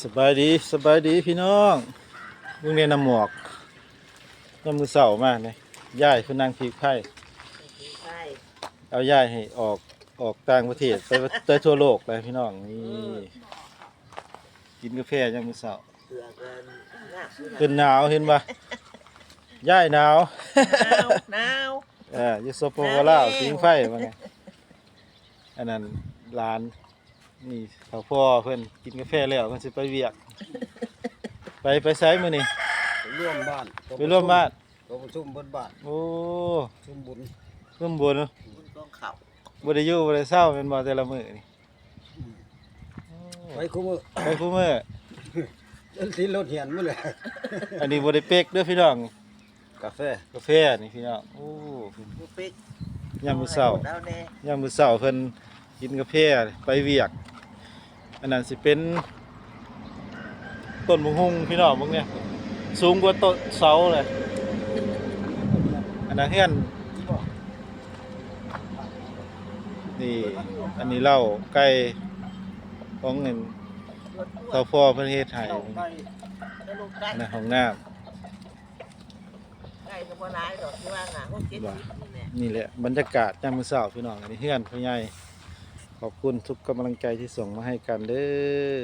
สบายดีพี่น้องลุงเรียนน้ำหมวกน้ำมือเสามาเนี่ยย่ายคือนางพีไข่ใช่เอาย่ายให้ออกต่างประเทศไปทั่วโลกเลยพี่น้องนี่กินกาแฟยังมือเสาเสือเกินหน้าคือ เป็นหนาวเห็นปะย่ายหนาว หนาว ยูโซโปโกลาสิงไฟมาไงอันนั้นร้านนี่เขาพ่อเพิ่นกินกาแฟแล้วเพิ่นสิไปเวียกไปไสมื้อนี้ ไปร่วมบ้าน ไปร่วมบ้าน ก็ประชุมบนบ้าน โอ้ ชุมบุญ เริ่มบุญ บุญกองเขา บ่ได้อยู่บ่ได้เศร้าเป็นบ่แต่ละมื้อนี่ ไปคุ้มอ ไปคุมื้อ เล่นทีรถเหียนมื้อเลย อันนี้บ่ได้เป๊กเด้อพี่น้อง กาแฟ กาแฟนี่พี่น้องโอ้ บุปิก ยามมื้อเช้า แล้วแน่ ยามมื้อเช้าเพิ่นกินกาแฟไปเวียกอันนั้นสิเป็นต้นมะฮุ่งพี่น้องพวกเนี้ยสูงกว่าต้นเสาเลยอันนั้นเฮือนนี่อันนี้เหล้าไก่ของเงินเฒ่าพ่อเพิ่นเฮ็ดให้ เข้าใกล้ แล้วลูกไก่ อันนั้นห้องน้ำ ไก่ก็บ่ร้ายดอกที่ว่าหาพวกเก็บนี่แหละ นี่แหละบรรยากาศยามมื้อเช้าพี่น้องอันนี้เฮือนพ่อใหญ่ขอบคุณทุกกำลังใจที่ส่งมาให้กันเด้อ